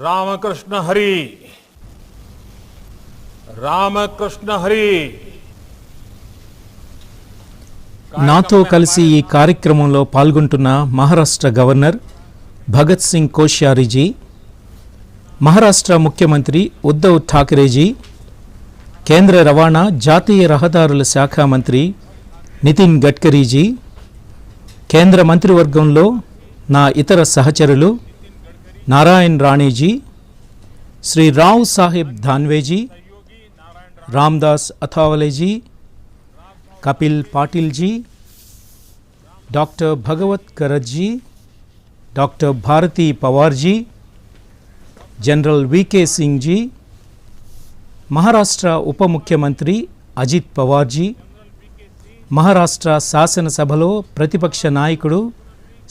రామకృష్ణ హరి రామకృష్ణ హరి. నాతో కలిసి ఈ కార్యక్రమంలో పాల్గొంటున్న మహారాష్ట్ర గవర్నర్ భగత్ సింగ్ కోశ్యారీజీ, మహారాష్ట్ర ముఖ్యమంత్రి ఉద్ధవ్ ఠాకరేజీ, కేంద్ర రవాణా జాతీయ రహదారుల శాఖ మంత్రి నితిన్ గడ్కరీజీ, కేంద్ర మంత్రివర్గంలో నా ఇతర సహచరులు Narayan Raneji, Shri Rao Saheb Danveji, Ramdas Athawaleji, Kapil Patilji, doctor Bhagwat Karadji, doctor Bharati Pawarji, general V K Singh ji, Maharashtra ఉప ముఖ్యమంత్రి అజిత్ పవార్జీ, మహారాష్ట్ర శాసనసభలో ప్రతిపక్ష నాయకుడు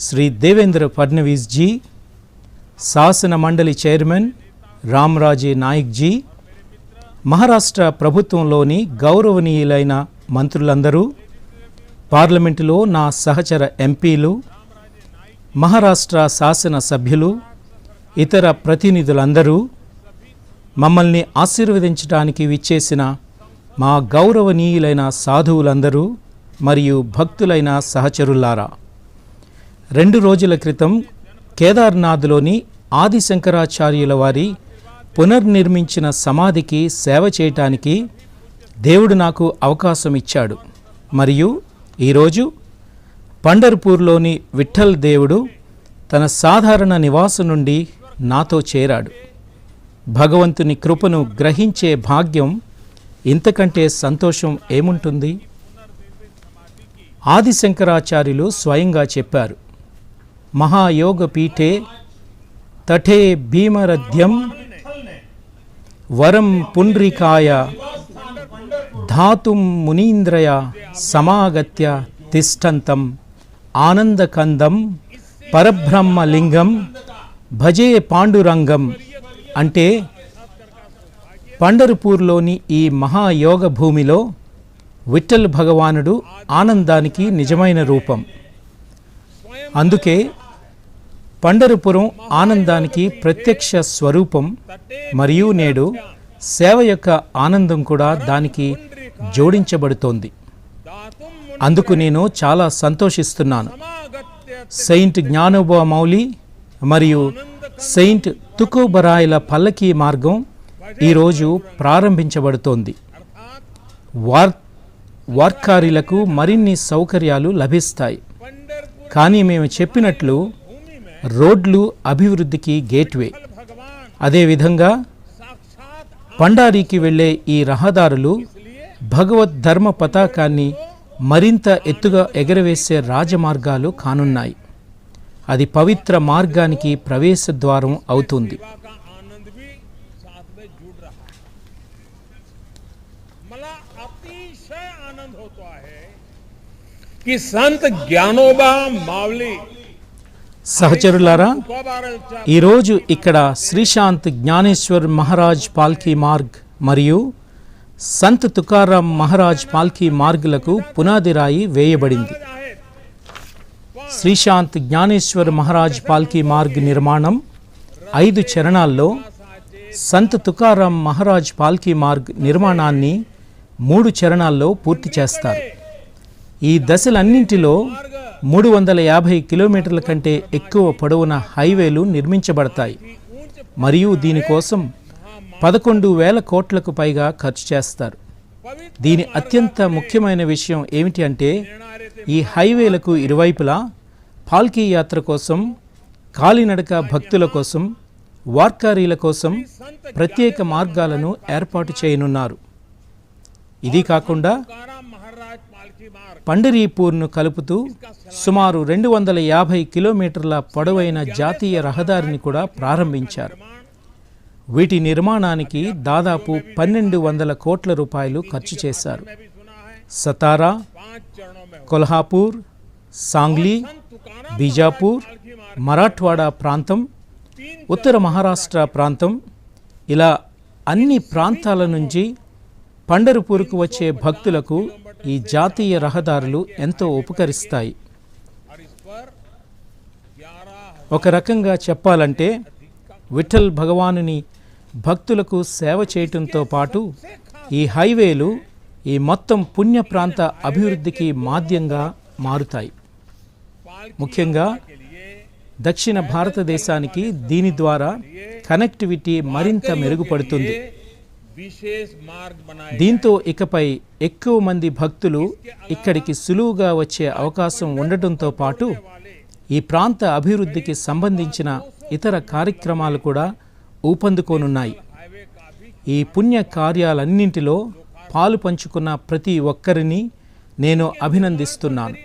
శ్రీ దేవేంద్ర ఫడ్నవీస్ జీ, శాసన మండలి చైర్మన్ రామ్రాజే నాయక్ జీ, మహారాష్ట్ర ప్రభుత్వంలోని గౌరవనీయులైన మంత్రులందరూ, పార్లమెంటులో నా సహచర ఎంపీలు, మహారాష్ట్ర శాసన సభ్యులు, ఇతర ప్రతినిధులందరూ, మమ్మల్ని ఆశీర్వదించడానికి విచ్చేసిన మా గౌరవనీయులైన సాధువులందరూ మరియు భక్తులైన సహచరులారా, 2 రోజుల క్రితం కేదార్నాథ్లోని ఆది శంకరాచార్యుల వారి పునర్నిర్మించిన సమాధికి సేవ చేయటానికి దేవుడు నాకు అవకాశం ఇచ్చాడు. మరియు ఈరోజు పండర్పూర్లోని విఠల్ దేవుడు తన సాధారణ నివాసం నుండి నాతో చేరాడు. భగవంతుని కృపను గ్రహించే భాగ్యం ఇంతకంటే సంతోషం ఏముంటుంది? ఆది శంకరాచార్యులు స్వయంగా చెప్పారు, మహాయోగ పీఠే తటే భీమరథ్యం వరం పుండ్రికాయ ధాతుం మునీంద్రయ సమాగత్య తిష్టంతం ఆనందకందం పరబ్రహ్మలింగం భజే పాండురంగం. అంటే పండర్పూర్లోని ఈ మహాయోగ భూమిలో విఠల్ భగవానుడు ఆనందానికి నిజమైన రూపం. అందుకే పండరపురం ఆనందానికి ప్రత్యక్ష స్వరూపం. మరియు నేడు సేవ యొక్క ఆనందం కూడా దానికి జోడించబడుతోంది. అందుకు నేను చాలా సంతోషిస్తున్నాను. సెయింట్ జ్ఞానోబా మౌలి మరియు సెయింట్ తుకోబరాయల పల్లకీ మార్గం ఈరోజు ప్రారంభించబడుతోంది. వార్కారీలకు మరిన్ని సౌకర్యాలు లభిస్తాయి. కానీ మేము చెప్పినట్లు రోడ్లు అభివృద్ధికి గేట్వే. అదేవిధంగా పండారీకి వెళ్ళే ఈ రహదారులు భగవద్ ధర్మ పతాకాన్ని మరింత ఎత్తుగా ఎగరవేసే రాజమార్గాలు కానున్నాయి. అది పవిత్ర మార్గానికి ప్రవేశ ద్వారం అవుతుంది. సహచరులారా, ఈరోజు ఇక్కడ శ్రీశాంత్ జ్ఞానేశ్వర్ మహారాజ్ పాల్కీ మార్గ్ మరియు సంత్ తుకారాం మహారాజ్ పాల్కీ మార్గులకు పునాది రాయి వేయబడింది. శ్రీశాంత్ జ్ఞానేశ్వర్ మహారాజ్ పాల్కీ మార్గ్ నిర్మాణం 5 చరణాల్లో, సంత్ తుకారాం మహారాజ్ పాల్కీ మార్గ్ నిర్మాణాన్ని 3 చరణాల్లో పూర్తి చేస్తారు. ఈ దశలన్నింటిలో 350 కిలోమీటర్ల కంటే ఎక్కువ పొడవున హైవేలు నిర్మించబడతాయి. మరియు దీనికోసం 11,000 కోట్లకు పైగా ఖర్చు చేస్తారు. దీని అత్యంత ముఖ్యమైన విషయం ఏమిటి అంటే, ఈ హైవేలకు ఇరువైపులా పాల్కీ యాత్ర కోసం, కాలినడక భక్తుల కోసం, వార్కారీల కోసం ప్రత్యేక మార్గాలను ఏర్పాటు చేయనున్నారు. ఇది కాకుండా పండరీపూర్ను కలుపుతూ సుమారు 250 కిలోమీటర్ల పొడవైన జాతీయ రహదారిని కూడా ప్రారంభించారు. వీటి నిర్మాణానికి దాదాపు 1,200 కోట్ల రూపాయలు ఖర్చు చేశారు. సతారా, కొల్హాపూర్, సాంగ్లీ, బీజాపూర్, మరాఠ్వాడా ప్రాంతం, ఉత్తర మహారాష్ట్ర ప్రాంతం, ఇలా అన్ని ప్రాంతాల నుంచి పండర్పూర్కు వచ్చే భక్తులకు ఈ జాతీయ రహదారులు ఎంతో ఉపకరిస్తాయి. ఒక రకంగా చెప్పాలంటే విఠల్ భగవానుని భక్తులకు సేవ చేయటంతో పాటు ఈ హైవేలు ఈ మొత్తం పుణ్య ప్రాంత అభివృద్ధికి మాధ్యంగా మారుతాయి. ముఖ్యంగా దక్షిణ భారతదేశానికి దీని ద్వారా కనెక్టివిటీ మరింత మెరుగుపడుతుంది. దీంతో ఇకపై ఎక్కువ మంది భక్తులు ఇక్కడికి సులువుగా వచ్చే అవకాశం ఉండటంతో పాటు ఈ ప్రాంత అభివృద్ధికి సంబంధించిన ఇతర కార్యక్రమాలు కూడా ఊపందుకోనున్నాయి. ఈ పుణ్య కార్యాలన్నింటిలో పాలు పంచుకున్న ప్రతి ఒక్కరిని నేను అభినందిస్తున్నాను.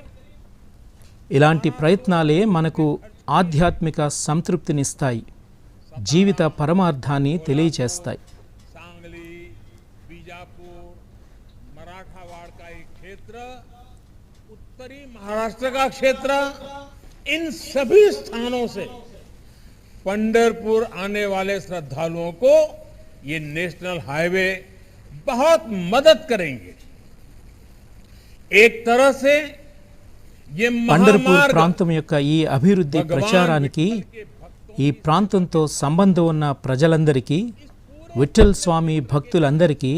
ఇలాంటి ప్రయత్నాలే మనకు ఆధ్యాత్మిక సంతృప్తినిస్తాయి, జీవిత పరమార్థాన్ని తెలియచేస్తాయి. उत्तरी महाराष्ट्र का क्षेत्र, इन सभी स्थानों से पंढरपुर आने वाले श्रद्धालुओं को ये नेशनल हाईवे बहुत मदद करेंगे. एक तरह से ये పండర్పూర్ महामार्ग ప్రాంతం యొక్క ఈ అభివృద్ధి ప్రచారానికి ఈ ప్రాంతంతో సంబంధం ఉన్న ప్రజలందరికీ, విఠల్ స్వామి భక్తులందరికీ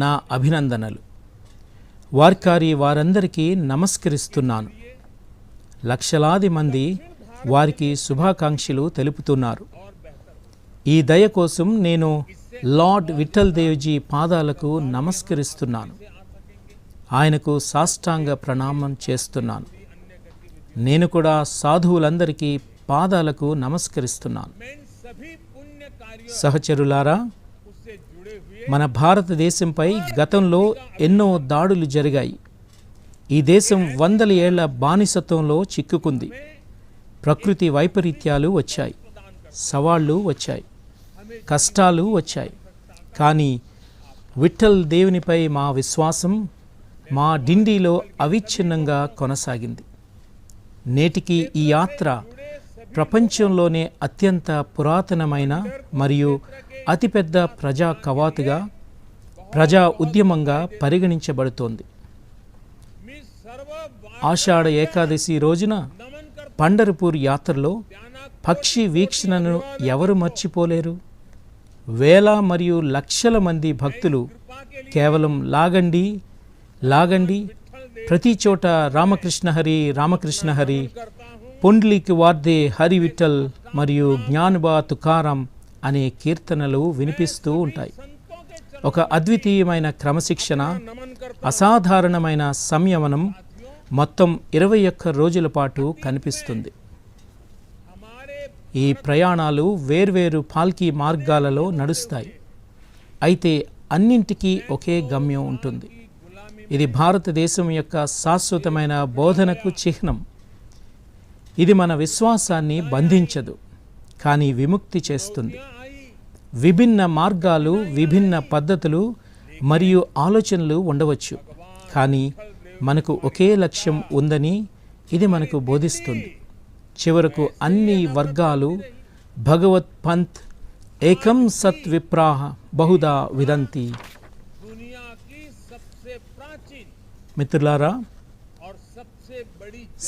నా అభినందనలు. వార్కారి వారందరికీ నమస్కరిస్తున్నాను. లక్షలాది మంది వారికి శుభాకాంక్షలు తెలుపుతున్నారు. ఈ దయ కోసం నేను లార్డ్ విఠల్ దేవ్జీ పాదాలకు నమస్కరిస్తున్నాను. ఆయనకు సాష్టాంగ ప్రణామం చేస్తున్నాను. నేను కూడా సాధువులందరికీ పాదాలకు నమస్కరిస్తున్నాను. సహచరులారా, మన భారతదేశంపై గతంలో ఎన్నో దాడులు జరిగాయి. ఈ దేశం వందల ఏళ్ల బానిసత్వంలో చిక్కుకుంది. ప్రకృతి వైపరీత్యాలు వచ్చాయి, సవాళ్లు వచ్చాయి, కష్టాలు వచ్చాయి. కానీ విఠల్ దేవునిపై మా విశ్వాసం మా డిండిలో అవిచ్ఛిన్నంగా కొనసాగింది. నేటికి ఈ యాత్ర ప్రపంచంలోనే అత్యంత పురాతనమైన మరియు అతిపెద్ద ప్రజా కవాతుగా, ప్రజా ఉద్యమంగా పరిగణించబడుతోంది. ఆషాఢ ఏకాదశి రోజున పండరపూర్ యాత్రలో పక్షి వీక్షణను ఎవరు మర్చిపోలేరు? వేల మరియు లక్షల మంది భక్తులు కేవలం లాగండి లాగండి, ప్రతి చోట రామకృష్ణ హరి రామకృష్ణ హరి, పుండ్లిక్ వార్దే హరి విఠల్ మరియు జ్ఞానబా తుకారాం అనే కీర్తనలు వినిపిస్తూ ఉంటాయి. ఒక అద్వితీయమైన క్రమశిక్షణ, అసాధారణమైన సంయమనం మొత్తం 21 రోజుల పాటు కనిపిస్తుంది. ఈ ప్రయాణాలు వేర్వేరు పాల్కీ మార్గాలలో నడుస్తాయి. అయితే అన్నింటికీ ఒకే గమ్యం ఉంటుంది. ఇది భారతదేశం యొక్క శాశ్వతమైన బోధనకు చిహ్నం. ఇది మన విశ్వాసాన్ని బంధించదు, కానీ విముక్తి చేస్తుంది. విభిన్న మార్గాలు, విభిన్న పద్ధతులు మరియు ఆలోచనలు ఉండవచ్చు, కానీ మనకు ఒకే లక్ష్యం ఉందని ఇది మనకు బోధిస్తుంది. చివరకు అన్ని వర్గాలు భగవత్ పంత్ ఏకం సత్ విప్రాహ బహుదా విదంతి. మిత్రులారా,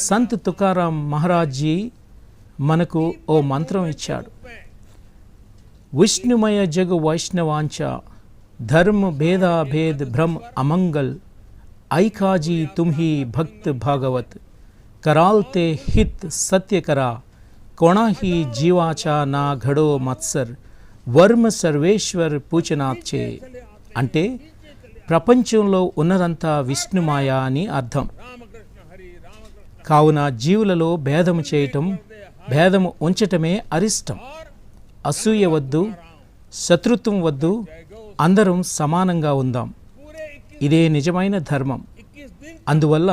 సంత్ తుకారాం మహారాజ్ జీ మనకు ఓ మంత్రం ఇచ్చాడు. విష్ణుమయ జగ వైష్ణవాంచ ధర్మ భేదా భేద్ భ్రమ్ అమంగల్ ఐకాజీ తుమ్హి భక్త్ భాగవత్ करालते हित सत्य करा कोणाही जीवाचा ना घडो मत्सर వర్మ సర్వేశ్వర్ పూచనాథ్చే. అంటే ప్రపంచంలో ఉన్నదంతా విష్ణుమాయ అని అర్థం. కావున జీవులలో భేదము చేయటం, భేదము ఉంచటమే అరిష్టం. అసూయ వద్దు, శత్రుత్వం వద్దు, అందరం సమానంగా ఉందాం. ఇదే నిజమైన ధర్మం. అందువల్ల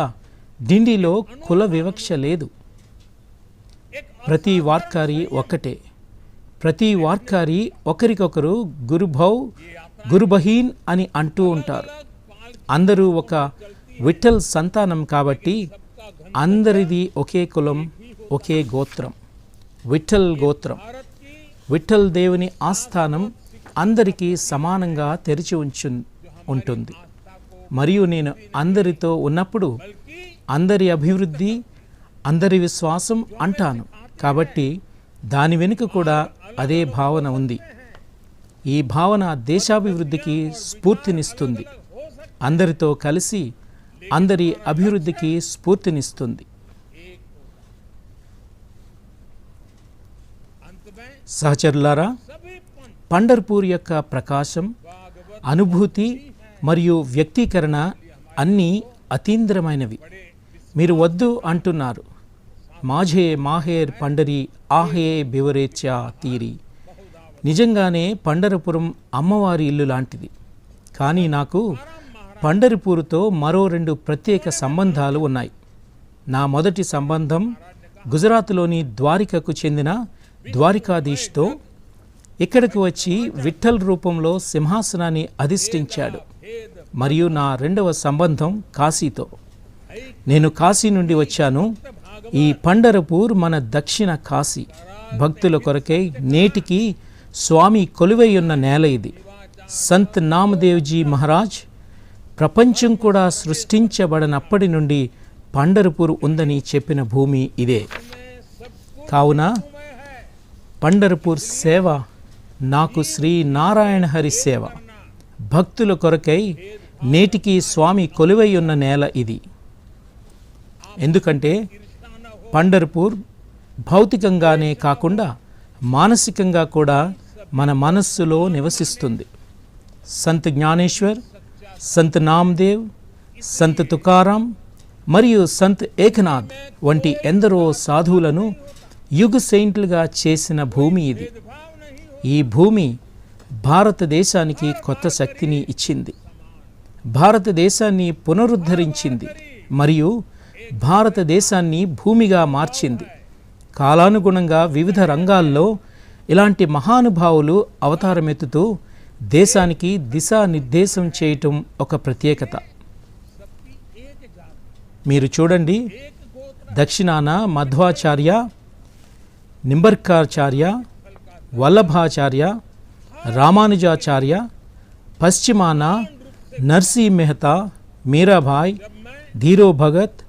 డిండిలో కుల వివక్ష లేదు. ప్రతి వార్కారి ఒక్కటే. ప్రతి వార్కారి ఒకరికొకరు గురుభౌ గురుబహీన్ అని అంటూ ఉంటారు. అందరూ ఒక విఠల్ సంతానం కాబట్టి అందరిది ఒకే కులం, ఒకే గోత్రం, విఠల్ గోత్రం. విఠల్ దేవుని ఆస్థానం అందరికీ సమానంగా తెరిచి ఉంటుంది. మరియు నేను అందరితో ఉన్నప్పుడు అందరి అభివృద్ధి, అందరి విశ్వాసం అంటాను. కాబట్టి దాని వెనుక కూడా అదే భావన ఉంది. ఈ భావన దేశాభివృద్ధికి స్ఫూర్తినిస్తుంది. అందరితో కలిసి అందరి అభివృద్ధికి స్ఫూర్తినిస్తుంది. సహచరులారా, పండర్పూర్ యొక్క ప్రకాశం, అనుభూతి మరియు వ్యక్తీకరణ అన్నీ అతీంద్రమైనవి. మీరు వద్దు అంటున్నారు. మాఝే మాహేర్ పండరి ఆహే బివరేచ్యా తీరి. నిజంగానే పండరపురం అమ్మవారి ఇల్లు లాంటిది. కానీ నాకు పండరిపూర్తో మరో 2 ప్రత్యేక సంబంధాలు ఉన్నాయి. నా మొదటి సంబంధం గుజరాత్లోని ద్వారికకు చెందిన ద్వారికాధీష్తో. ఇక్కడికి వచ్చి విఠల్ రూపంలో సింహాసనాన్ని అధిష్ఠించాడు. మరియు నా 2వ సంబంధం కాశీతో. నేను కాశీ నుండి వచ్చాను. ఈ పండరపూర్ మన దక్షిణ కాశీ. భక్తుల కొరకై నేటికి స్వామి కొలువై ఉన్న నేల ఇది. సంత్ నామదేవ్జీ మహారాజ్ ప్రపంచం కూడా సృష్టించబడనప్పటి నుండి పండరపూర్ ఉందని చెప్పిన భూమి ఇదే. కావున పండరపూర్ సేవ నాకు శ్రీ నారాయణ హరి సేవ. భక్తుల కొరకై నేటికి స్వామి కొలువై ఉన్న నేల ఇది. ఎందుకంటే పండర్పూర్ భౌతికంగానే కాకుండా మానసికంగా కూడా మన మనస్సులో నివసిస్తుంది. సంత్ జ్ఞానేశ్వర్, సంత్ నామ్దేవ్, సంత్ తుకారాం మరియు సంత్ ఏకనాథ్ వంటి ఎందరో సాధువులను యుగ సెయింట్లుగా చేసిన భూమి ఇది. ఈ భూమి భారతదేశానికి కొత్త శక్తిని ఇచ్చింది. భారతదేశాన్ని పునరుద్ధరించింది మరియు భారతదేశాన్ని భూమిగా మార్చింది. కాలానుగుణంగా వివిధ రంగాల్లో ఇలాంటి మహానుభావులు అవతారమెత్తుతూ దేశానికి దిశానిర్దేశం చేయటం ఒక ప్రత్యేకత. మీరు చూడండి, దక్షిణాన మధ్వాచార్య, నింబర్కాచార్య, వల్లభాచార్య, రామానుజాచార్య, పశ్చిమాన నర్సీ మెహతా, మీరాబాయ్, ధీరో భగత్,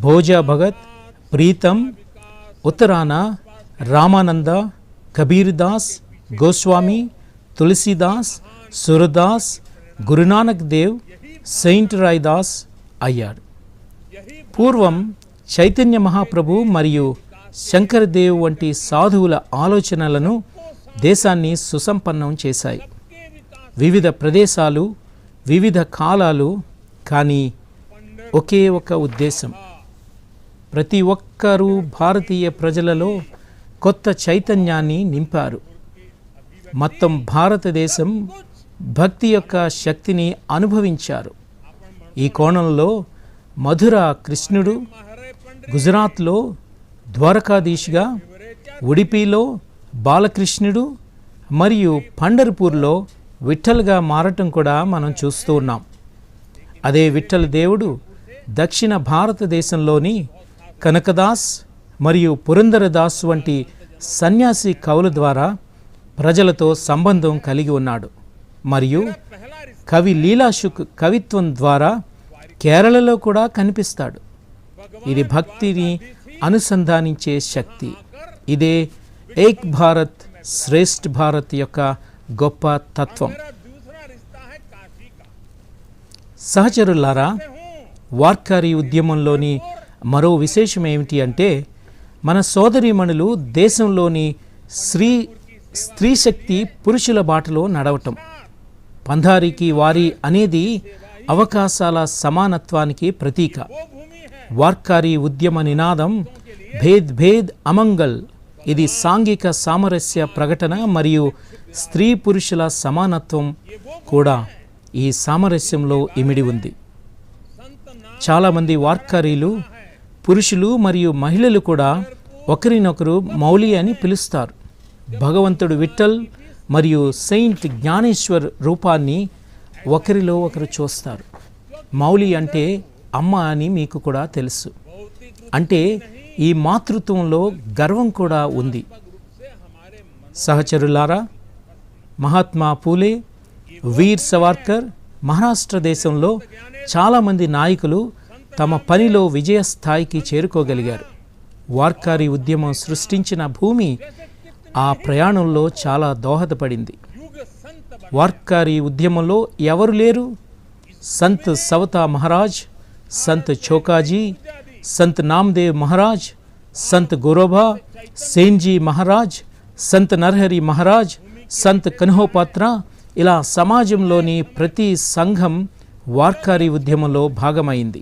భోజా భగత్, ప్రీతం, ఉత్తరాన రామానంద, కబీర్దాస్, గోస్వామి, తులసీదాస్, సురదాస్, గురునానక్ దేవ్, సెయింట్ రాయ్దాస్ అయ్యాడు. పూర్వం చైతన్య మహాప్రభు మరియు శంకరదేవ్ వంటి సాధువుల ఆలోచనలను దేశాన్ని సుసంపన్నం చేశాయి. వివిధ ప్రదేశాలు, వివిధ కాలాలు, కానీ ఒకే ఒక ఉద్దేశం. ప్రతి ఒక్కరూ భారతీయ ప్రజలలో కొత్త చైతన్యాన్ని నింపారు. మొత్తం భారతదేశం భక్తి యొక్క శక్తిని అనుభవించారు. ఈ కోణంలో మధుర కృష్ణుడు, గుజరాత్లో ద్వారకాధీష్గా, ఉడిపిలో బాలకృష్ణుడు మరియు పండర్పూర్లో విఠల్గా మారటం కూడా మనం చూస్తూ ఉన్నాం. అదే విఠల్ దేవుడు దక్షిణ భారతదేశంలోని కనకదాస్ మరియు పురందరదాస్ వంటి సన్యాసి కవుల ద్వారా ప్రజలతో సంబంధం కలిగి ఉన్నాడు. మరియు కవి లీలాశుక్ కవిత్వం ద్వారా కేరళలో కూడా కనిపిస్తాడు. ఇది భక్తిని అనుసంధానించే శక్తి. ఇదే ఏక్ భారత్ శ్రేష్ఠ భారత్ యొక్క గొప్ప తత్వం. సహచరులారా, వార్కారీ ఉద్యమంలోని మరో విశేషం ఏమిటి అంటే, మన సోదరీమణులు దేశంలోని స్త్రీ శక్తి పురుషుల బాటలో నడవటం. పంధారికి వారి అనేది అవకాశాల సమానత్వానికి ప్రతీక. వార్కారీ ఉద్యమ నినాదం భేద్ భేద్ అమంగల్. ఇది సాంఘిక సామరస్య ప్రకటన మరియు స్త్రీ పురుషుల సమానత్వం కూడా ఈ సామరస్యంలో ఇమిడి ఉంది. చాలామంది వార్కారీలు, పురుషులు మరియు మహిళలు కూడా ఒకరినొకరు మౌలి అని పిలుస్తారు. భగవంతుడు విఠల్ మరియు సెయింట్ జ్ఞానేశ్వర్ రూపాన్ని ఒకరిలో ఒకరు చూస్తారు. మౌలి అంటే అమ్మ అని మీకు కూడా తెలుసు. అంటే ఈ మాతృత్వంలో గర్వం కూడా ఉంది. సహచరులారా, మహాత్మా పూలే, వీర్ సవార్కర్, మహారాష్ట్ర దేశంలో చాలామంది నాయకులు తమ పనిలో విజయస్థాయికి చేరుకోగలిగారు. వార్కారీ ఉద్యమం సృష్టించిన భూమి ఆ ప్రయాణంలో చాలా దోహదపడింది. युग संत వార్కారీ ఉద్యమంలో ఎవరు లేరు? సంత్ సవతా మహారాజ్, సంత్ చోకాజీ, సంత్ నామదేవ్ మహారాజ్, సంత్ గోరోబా, సేన్జీ మహారాజ్, సంత్ నరహరి మహారాజ్, సంత్ కన్హోపాత్ర, ఇలా సమాజంలోని ప్రతి సంఘం వార్కారీ ఉద్యమంలో భాగమైంది.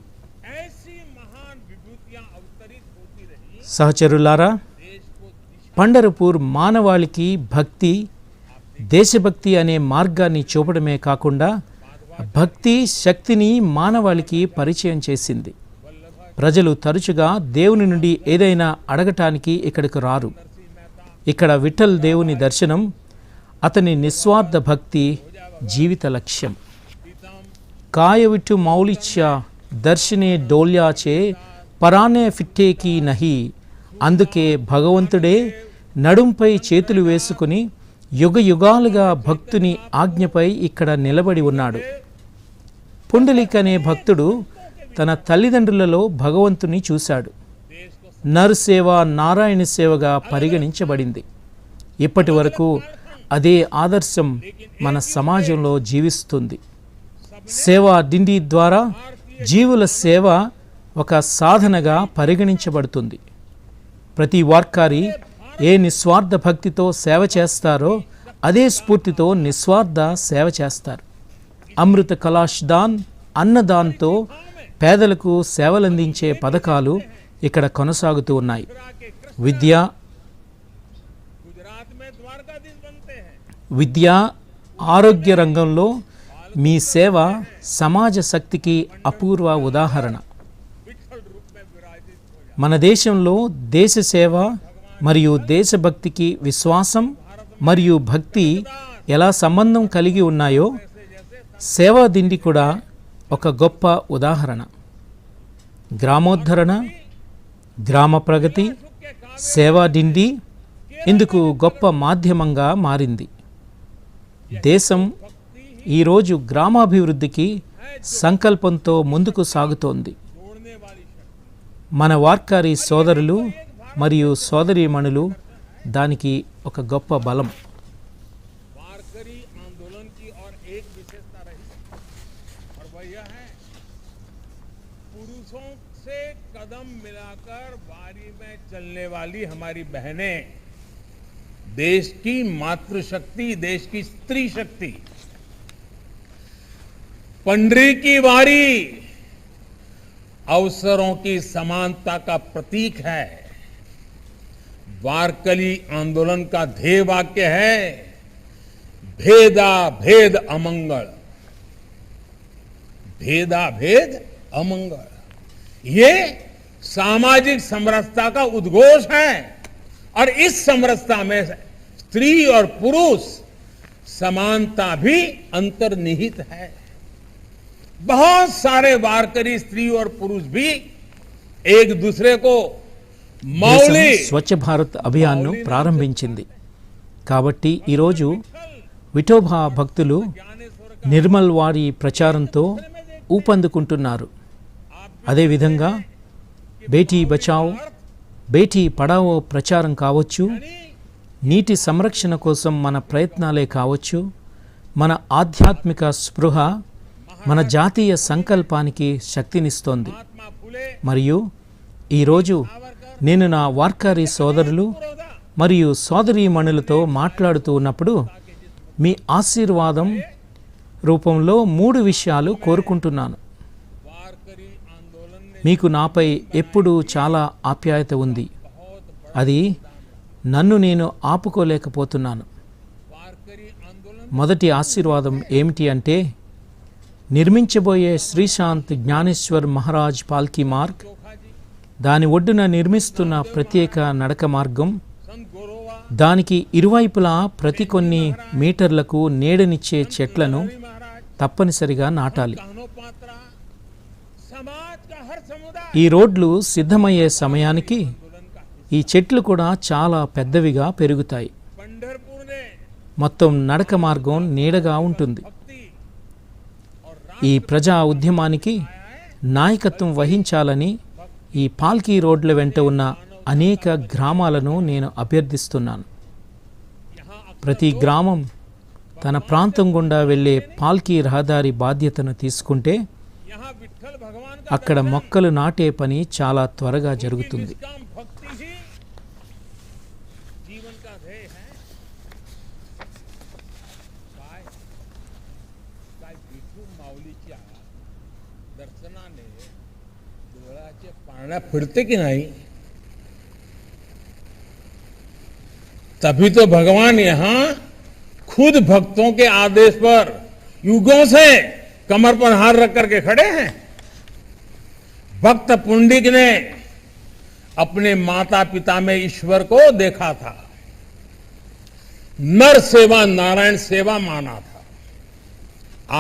ऐसी महान विभूतियां अवतरित होती रही సహచరులారా, देश को दिशा పండరపూర్ మానవాళికి భక్తి, దేశభక్తి అనే మార్గాన్ని చూపడమే కాకుండా భక్తి శక్తిని మానవాళికి పరిచయం చేసింది. ప్రజలు తరచుగా దేవుని నుండి ఏదైనా అడగటానికి ఇక్కడికి రారు. ఇక్కడ విఠల్ దేవుని దర్శనం అతని నిస్వార్థ భక్తి జీవిత లక్ష్యం. కాయవిట్టు మౌలిచ్య దర్శనే డోల్యాచే పరానే ఫిట్టేకి నహి. అందుకే భగవంతుడే నడుంపై చేతులు వేసుకుని యుగ యుగాలుగా భక్తుని ఆజ్ఞపై ఇక్కడ నిలబడి ఉన్నాడు. పుండలిక్ అనే భక్తుడు తన తల్లిదండ్రులలో భగవంతుని చూశాడు. నరసేవ నారాయణ సేవగా పరిగణించబడింది. ఇప్పటి వరకు అదే ఆదర్శం మన సమాజంలో జీవిస్తుంది. సేవా డిండి ద్వారా జీవుల సేవ ఒక సాధనగా పరిగణించబడుతుంది. ప్రతి వార్కారి ఏ నిస్వార్థ భక్తితో సేవ చేస్తారో అదే స్ఫూర్తితో నిస్వార్థ సేవ చేస్తారు. అమృత కలాష్ దాన్, అన్నదాన్తో పేదలకు సేవలందించే పథకాలు ఇక్కడ కొనసాగుతూ ఉన్నాయి. విద్య, गुजरात में द्वारकाधीश बनते हैं విద్య, ఆరోగ్య రంగంలో మీ సేవ సమాజ శక్తికి అపూర్వ ఉదాహరణ. विठल रूप में विराजित हो जाते మన దేశంలో దేశ సేవ మరియు దేశభక్తికి విశ్వాసం మరియు భక్తి ఎలా సంబంధం కలిగి ఉన్నాయో సేవా దిండి కూడా ఒక గొప్ప ఉదాహరణ. గ్రామోద్ధరణ, గ్రామ ప్రగతి, సేవా డిండి ఇందుకు గొప్ప మాధ్యమంగా మారింది. దేశం ఈరోజు గ్రామాభివృద్ధికి సంకల్పంతో ముందుకు సాగుతోంది. जोड़ने वाली शक्ति మన వార్కారీ సోదరులు మరియు సోదరీమణులు దానికి ఒక గొప్ప బలం. वारकरी आंदोलन की और एक विशेषता रही और वह यह है पुरुषों से कदम मिलाकर वारी में चलने वाली हमारी बहनें देश की मातृशक्ति, देश की स्त्री शक्ति, पंडरी की वारी अवसरों की समानता का प्रतीक है. वारकली आंदोलन का ध्येय वाक्य है भेदा भेद अमंगल, भेदा भेद अमंगल. ये सामाजिक समरसता का उद्घोष है और इस समरसता में स्त्री और पुरुष समानता भी अंतर्निहित है. बहुत सारे वारकरी स्त्री और पुरुष भी एक दूसरे को దేశం मौलिक స్వచ్ఛ భారత్ అభియాన్ను ప్రారంభించింది. కాబట్టి ఈరోజు విఠోబా భక్తులు నిర్మల్ వారి ప్రచారంతో ఊపందుకుంటున్నారు. అదేవిధంగా బేటీ బచావో, బేటీ పడావో ప్రచారం కావచ్చు, నీటి సంరక్షణ కోసం మన ప్రయత్నాలే కావచ్చు, మన ఆధ్యాత్మిక స్పృహ మన జాతీయ సంకల్పానికి శక్తినిస్తోంది. महात्मा फुले మరియు ఈరోజు నేను నా వార్కారీ సోదరులు మరియు సోదరీమణులతో మాట్లాడుతూ ఉన్నప్పుడు మీ ఆశీర్వాదం రూపంలో 3 విషయాలు కోరుకుంటున్నాను. वारकरी आंदोलन ने మీకు నాపై ఎప్పుడూ చాలా ఆప్యాయత ఉంది. అది నన్ను నేను ఆపుకోలేకపోతున్నాను. वारकरी आंदोलन మొదటి ఆశీర్వాదం ఏమిటి అంటే నిర్మించబోయే శ్రీశాంత్ జ్ఞానేశ్వర్ మహారాజ్ పాల్కీ మార్గ్, चोखा जी, దాని ఒడ్డున నిర్మిస్తున్న ప్రత్యేక నడక మార్గం, संत गोरोवा, దానికి ఇరువైపులా ప్రతి కొన్ని మీటర్లకు నీడనిచ్చే చెట్లను महाराज, తప్పనిసరిగా నాటాలి. कान्होपात्रा, समाज का हर समुदाय ఈ రోడ్లు సిద్ధమయ్యే సమయానికి आंदोलन का ఈ చెట్లు కూడా చాలా పెద్దవిగా పెరుగుతాయి. पंढरपुर ने మొత్తం నడక మార్గం నీడగా ఉంటుంది. भक्ति और ఈ ప్రజా ఉద్యమానికి నాయకత్వం వహించాలని ఈ పాల్కీ రోడ్ల వెంట ఉన్న అనేక గ్రామాలను నేను అభ్యర్థిస్తున్నాను. ప్రతి గ్రామం తన ప్రాంతం గుండా వెళ్ళే పాల్కీ రహదారి బాధ్యతను తీసుకుంటే यहाँ विठल भगवान का అక్కడ మొక్కలు నాటే పని చాలా త్వరగా జరుగుతుంది. निष्काम भक्ति ही जीवन का ध्येय है. काय विठू माऊलीच्या दर्शनाने डोळ्याचे पारण्या फिरते की नाही. तभी तो भगवान यहाँ खुद भक्तों के आदेश पर युगों से कमर पर हार रख करके खड़े हैं. भक्त पुंडिक ने अपने माता पिता में ईश्वर को देखा था, नर सेवा नारायण सेवा माना था.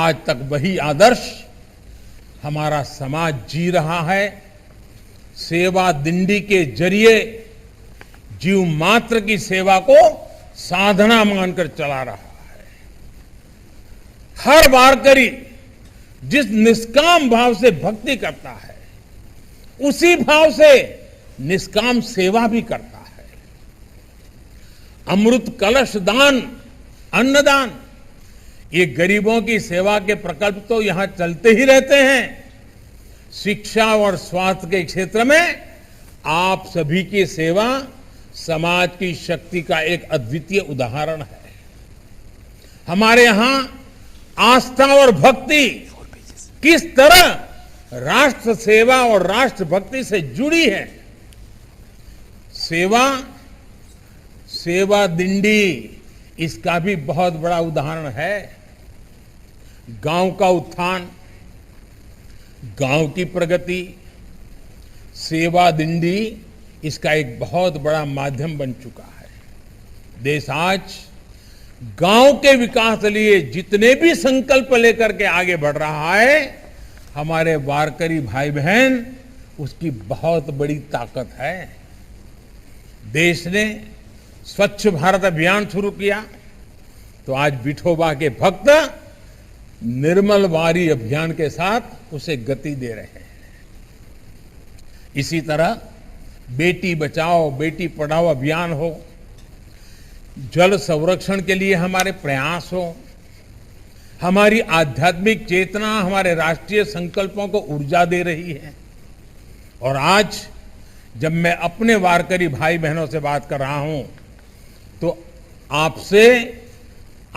आज तक वही आदर्श हमारा समाज जी रहा है. सेवा दिंडी के जरिए जीव मात्र की सेवा को साधना मानकर चला रहा है. हर वारकरी जिस निष्काम भाव से भक्ति करता है उसी भाव से निष्काम सेवा भी करता है. अमृत कलश दान, अन्नदान, ये गरीबों की सेवा के प्रकल्प तो यहां चलते ही रहते हैं. शिक्षा और स्वास्थ्य के क्षेत्र में आप सभी की सेवा समाज की शक्ति का एक अद्वितीय उदाहरण है. हमारे यहां आस्था और भक्ति किस तरह राष्ट्र सेवा और राष्ट्र भक्ति से जुड़ी है. सेवा दिंडी इसका भी बहुत बड़ा उदाहरण है. गांव का उत्थान, गांव की प्रगति, सेवा दिंडी इसका एक बहुत बड़ा माध्यम बन चुका है. देश आज गांव के विकास के लिए जितने भी संकल्प लेकर के आगे बढ़ रहा है, हमारे वारकरी भाई बहन उसकी बहुत बड़ी ताकत है. देश ने स्वच्छ भारत अभियान शुरू किया तो आज विठोबा के भक्त निर्मल वारी अभियान के साथ उसे गति दे रहे हैं. इसी तरह बेटी बचाओ बेटी पढ़ाओ अभियान हो, जल संरक्षण के लिए हमारे प्रयास हो, हमारी आध्यात्मिक चेतना हमारे राष्ट्रीय संकल्पों को ऊर्जा दे रही है. और आज जब मैं अपने वारकरी भाई बहनों से बात कर रहा हूं तो आपसे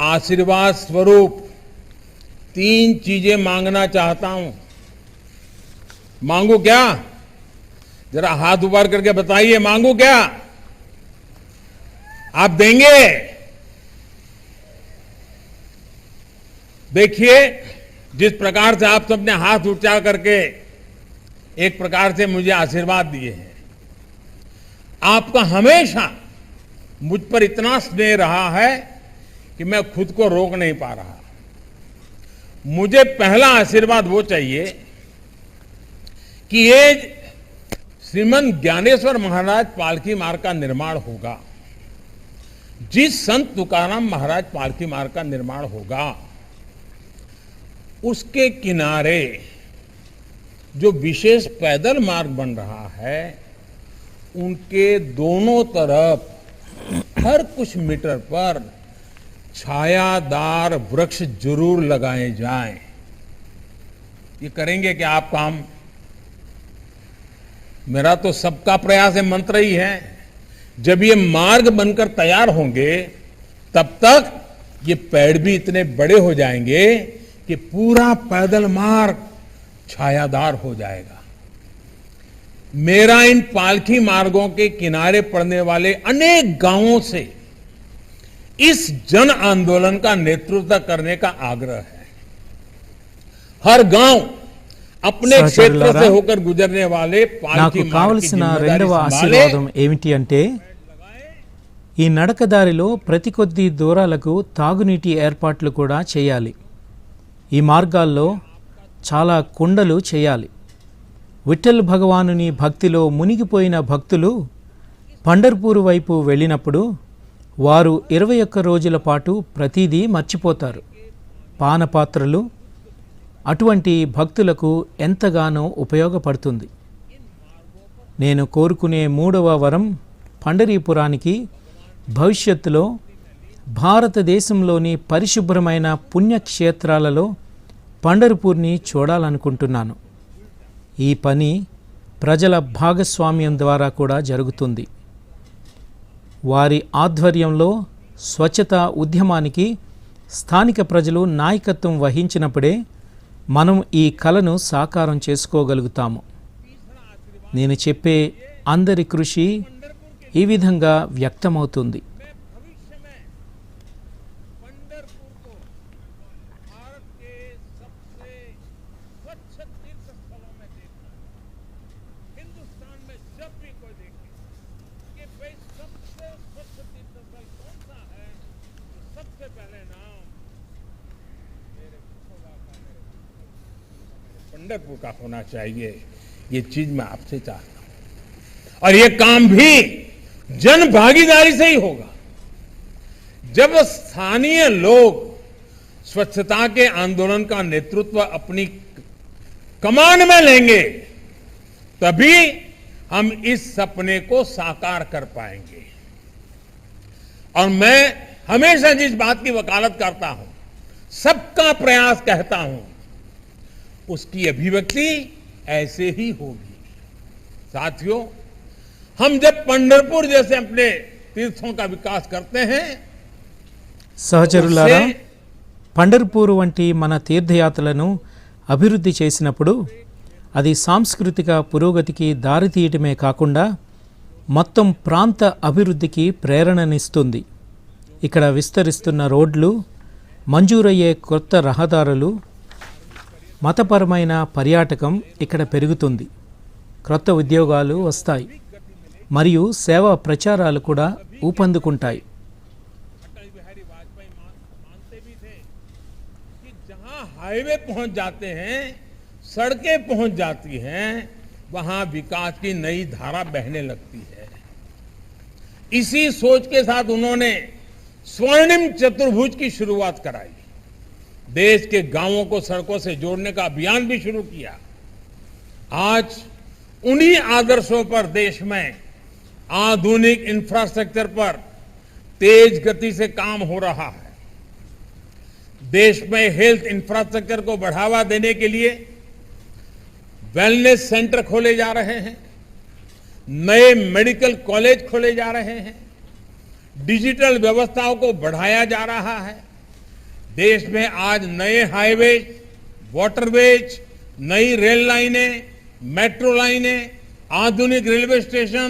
आशीर्वाद स्वरूप 3 चीजें मांगना चाहता हूं. मांगू क्या? जरा हाथ ऊपर करके बताइए, मांगू क्या? आप देंगे? देखिए, जिस प्रकार से आप सबने हाथ उठा करके एक प्रकार से मुझे आशीर्वाद दिए हैं, आपका हमेशा मुझ पर इतना स्नेह रहा है कि मैं खुद को रोक नहीं पा रहा. मुझे पहला आशीर्वाद वो चाहिए कि ये श्रीमंत ज्ञानेश्वर महाराज पालकी मार्ग का निर्माण होगा. जिस संत तुकाराम महाराज पालकी मार्ग का निर्माण होगा उसके किनारे जो विशेष पैदल मार्ग बन रहा है उनके दोनों तरफ हर कुछ मीटर पर छायादार वृक्ष जरूर लगाए जाएं. ये करेंगे क्या आप काम? मेरा तो सबका प्रयास है मंत्र ही है. जब ये मार्ग बनकर तैयार होंगे तब तक ये पेड़ भी इतने बड़े हो जाएंगे कि पूरा पैदल मार्ग छायादार हो जाएगा. मेरा इन पालकी मार्गों के किनारे पड़ने वाले अनेक गांवों से इस जन आंदोलन का नेतृत्व करने का आग्रह है. हर गांव अपने क्षेत्र से होकर गुजरने वाले నాకు पालकी मार्ग की కావలసిన जिम्मेदारी రెండవ संभाले. ఆశీర్వాదం ఏమిటి అంటే ఈ నడకదారిలో ప్రతి కొద్ది దూరాలకు తాగునీటి ఏర్పాట్లు కూడా చేయాలి. ఈ మార్గాల్లో చాలా కుండలు చేయాలి. విఠల్ భగవానుని భక్తిలో మునిగిపోయిన భక్తులు పండర్పూర్ వైపు వెళ్ళినప్పుడు వారు 21 రోజుల పాటు ప్రతిదీ మర్చిపోతారు. పానపాత్రలు అటువంటి భక్తులకు ఎంతగానో ఉపయోగపడుతుంది. నేను కోరుకునే 3వ వరం పండరీపురానికి భవిష్యత్తులో భారతదేశంలోని పరిశుభ్రమైన పుణ్యక్షేత్రాలలో పండర్పూర్ని చూడాలనుకుంటున్నాను. ఈ పని ప్రజల భాగస్వామ్యం ద్వారా కూడా జరుగుతుంది. వారి ఆధ్వర్యంలో స్వచ్ఛతా ఉద్యమానికి స్థానిక ప్రజలు నాయకత్వం వహించినప్పుడే మనం ఈ కలను సాకారం చేసుకోగలుగుతాము. నేను చెప్పే అందరి కృషి ఈ విధంగా వ్యక్తమవుతుంది. पंढरपुर का होना चाहिए, ये चीज मैं आपसे चाहता हूं। और ये काम भी जन भागीदारी से ही होगा। जब स्थानीय लोग स्वच्छता के आंदोलन का नेतृत्व अपनी कमान में लेंगे, तभी हम इस सपने को साकार कर पाएंगे। और मैं हमेशा जिस बात की वकालत करता हूं, सबका प्रयास कहता हूं, उसकी अभिव्यक्ति ऐसे ही होगी। साथियों, हम जब पंढरपुर जैसे अपने तीर्थों का विकास करते हैं, సహచరులారా, పండర్పూర్ వంటి మన తీర్థయాత్రలను అభివృద్ధి చేసినప్పుడు అది సాంస్కృతిక పురోగతికి దారితీయటమే కాకుండా మొత్తం ప్రాంత అభివృద్ధికి ప్రేరణనిస్తుంది. ఇక్కడ విస్తరిస్తున్న రోడ్లు, మంజూరయ్యే కొత్త రహదారులు, మతపరమైన పర్యాటకం ఇక్కడ పెరుగుతుంది. క్రొత్త ఉద్యోగాలు వస్తాయి మరియు సేవా ప్రచారాలు కూడా ఊపందుకుంటాయి. हाईवे पहुंच जाते हैं, सड़कें पहुंच जाती हैं, वहां विकास की नई धारा बहने लगती है। इसी सोच के साथ उन्होंने स्वर्णिम चतुर्भुज की शुरुआत कराई। देश के गांवों को सड़कों से जोड़ने का अभियान भी शुरू किया। आज उन्हीं आदर्शों पर देश में आधुनिक इंफ्रास्ट्रक्चर पर तेज गति से काम हो रहा है। देश में हेल्थ इंफ्रास्ट्रक्चर को बढ़ावा देने के लिए वेलनेस सेंटर खोले जा रहे हैं, नए मेडिकल कॉलेज खोले जा रहे हैं, डिजिटल व्यवस्थाओं को बढ़ाया जा रहा है। देश में आज नए हाईवे, वाटरवेज, नई रेल लाइनें, मेट्रो लाइनें, आधुनिक रेलवे स्टेशन,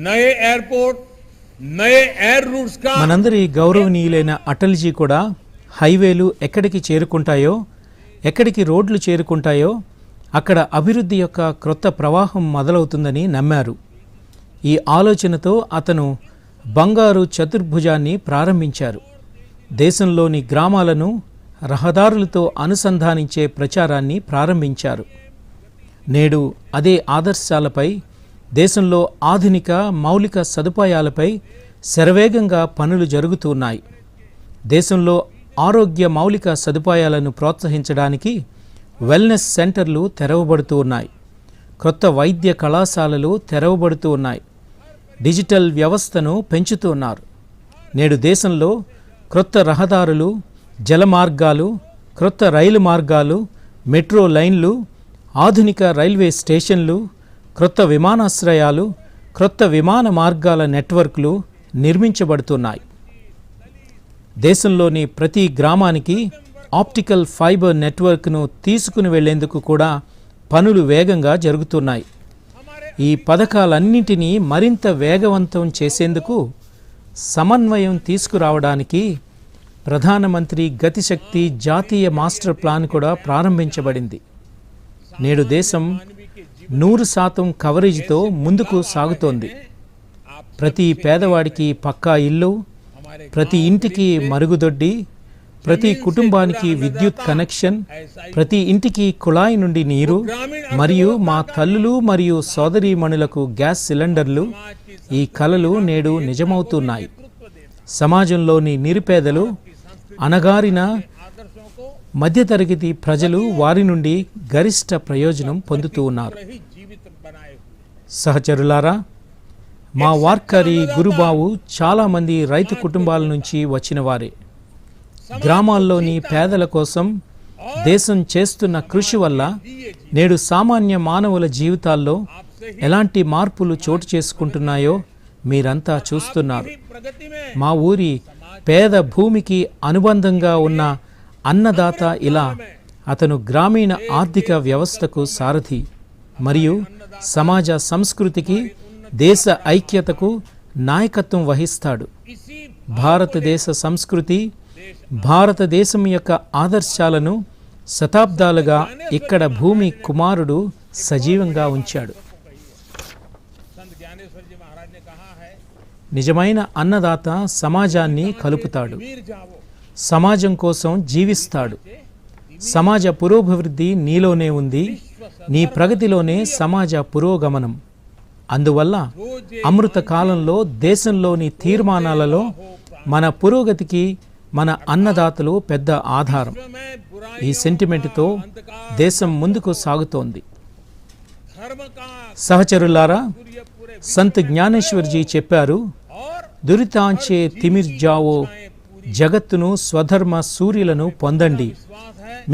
नए एयरपोर्ट, नए एयर रूट्स का మనందరి గౌరవనీయులైన అటల్జీ కూడా హైవేలు ఎక్కడికి చేరుకుంటాయో, ఎక్కడికి రోడ్లు చేరుకుంటాయో అక్కడ అభివృద్ధి యొక్క క్రొత్త ప్రవాహం మొదలవుతుందని నమ్మారు. ఈ ఆలోచనతో అతను బంగారు చతుర్భుజాన్ని ప్రారంభించారు. దేశంలోని గ్రామాలను రహదారులతో అనుసంధానించే ప్రచారాన్ని ప్రారంభించారు. నేడు అదే ఆదర్శాలపై దేశంలో ఆధునిక మౌలిక సదుపాయాలపై శరవేగంగా పనులు జరుగుతున్నాయి. దేశంలో ఆరోగ్య మౌలిక సదుపాయాలను ప్రోత్సహించడానికి వెల్నెస్ సెంటర్లు తెరవబడుతూ ఉన్నాయి. కొత్త వైద్య కళాశాలలు తెరవబడుతూ ఉన్నాయి. డిజిటల్ వ్యవస్థను పెంచుతున్నారు. నేడు దేశంలో క్రొత్త రహదారులు, జల మార్గాలు, క్రొత్త రైలు మార్గాలు, మెట్రో లైన్లు, ఆధునిక రైల్వే స్టేషన్లు, క్రొత్త విమానాశ్రయాలు, క్రొత్త విమాన మార్గాల నెట్వర్క్లు నిర్మించబడుతున్నాయి. దేశంలోని ప్రతి గ్రామానికి ఆప్టికల్ ఫైబర్ నెట్వర్క్ను తీసుకుని వెళ్లేందుకు కూడా పనులు వేగంగా జరుగుతున్నాయి. ఈ పథకాలన్నింటినీ మరింత వేగవంతం చేసేందుకు సమన్వయం తీసుకురావడానికి ప్రధానమంత్రి గతిశక్తి జాతీయ మాస్టర్ ప్లాన్ కూడా ప్రారంభించబడింది. నేడు దేశం 100% కవరేజ్తో ముందుకు సాగుతోంది. ప్రతి పేదవాడికి పక్కా ఇల్లు, ప్రతి ఇంటికి మరుగుదొడ్డి, ప్రతి కుటుంబానికి విద్యుత్ కనెక్షన్, ప్రతి ఇంటికి కుళాయి నుండి నీరు మరియు మా తల్లులు మరియు సోదరీమణులకు గ్యాస్ సిలిండర్లు, ఈ కలలు నేడు నిజమవుతున్నాయి. సమాజంలోని నిరుపేదలు, అణగారిన మధ్యతరగతి ప్రజలు వారి నుండి గరిష్ట ప్రయోజనం పొందుతూ ఉన్నారు. సహచరులారా, మా వార్కరి గురుబావు చాలామంది రైతు కుటుంబాల నుంచి వచ్చిన వారే. గ్రామాల్లోని పేదల కోసం దేశం చేస్తున్న కృషి వల్ల నేడు సామాన్య మానవుల జీవితాల్లో ఎలాంటి మార్పులు చోటు చేసుకుంటున్నాయో మీరంతా చూస్తున్నారు. మా ఊరి పేద భూమికి అనుబంధంగా ఉన్న అన్నదాత ఇలా అతను గ్రామీణ ఆర్థిక వ్యవస్థకు సారథి మరియు సమాజ సంస్కృతికి, దేశ ఐక్యతకు నాయకత్వం వహిస్తాడు. భారతదేశ సంస్కృతి, భారతదేశం యొక్క ఆదర్శాలను శతాబ్దాలుగా ఇక్కడ భూమి కుమారుడు సజీవంగా ఉంచాడు. నిజమైన అన్నదాత సమాజాన్ని కలుపుతాడు, సమాజం కోసం జీవిస్తాడు. సమాజ పురోభివృద్ధి నీలోనే ఉంది, నీ ప్రగతిలోనే సమాజ పురోగమనం. అందువల్ల అమృత కాలంలో దేశంలోని తీర్మానాలలో మన పురోగతికి మన అన్నదాతలు పెద్ద ఆధారం. ఈ సెంటిమెంట్తో దేశం ముందుకు సాగుతోంది. సహచరులారా, సంత్ జ్ఞానేశ్వర్జీ చెప్పారు, దురితాంచే తిమిర్ జావో, జగత్తును స్వధర్మ సూర్యులను పొందండి.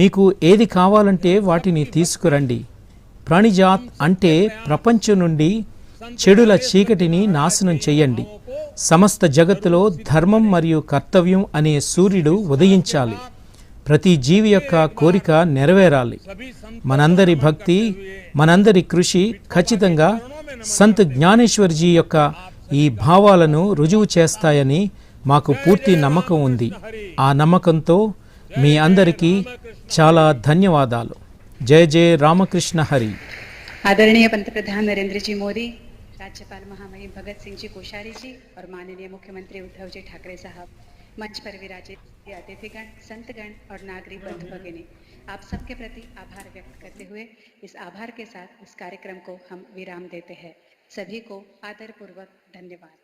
మీకు ఏది కావాలంటే వాటిని తీసుకురండి. ప్రాణిజాత్ అంటే ప్రపంచం నుండి చెడుల చీకటిని నాశనం చెయ్యండి. సమస్త జగత్తులో ధర్మం మరియు కర్తవ్యం అనే సూర్యుడు ఉదయించాలి. ప్రతి జీవి యొక్క కోరిక నెరవేరాలి. మనందరి భక్తి, మనందరి కృషి ఖచ్చితంగా సంత్ జ్ఞానేశ్వర్జీ యొక్క ఈ భావాలను రుజువు చేస్తాయని మాకు పూర్తి నమ్మకం ఉంది. ఆ నమ్మకంతో మీ అందరికీ చాలా ధన్యవాదాలు. जय जय रामकृष्ण हरि। आदरणीय पंतप्रधान नरेंद्र जी मोदी, राज्यपाल महामहिम भगत सिंह जी कोश्यारी जी और माननीय मुख्यमंत्री उद्धव जी ठाकरे साहब, मंच पर विराजित अतिथिगण, संतगण और नागरिक बंधु भगिनी, आप सबके प्रति आभार व्यक्त करते हुए इस आभार के साथ इस कार्यक्रम को हम विराम देते हैं। सभी को आदरपूर्वक धन्यवाद।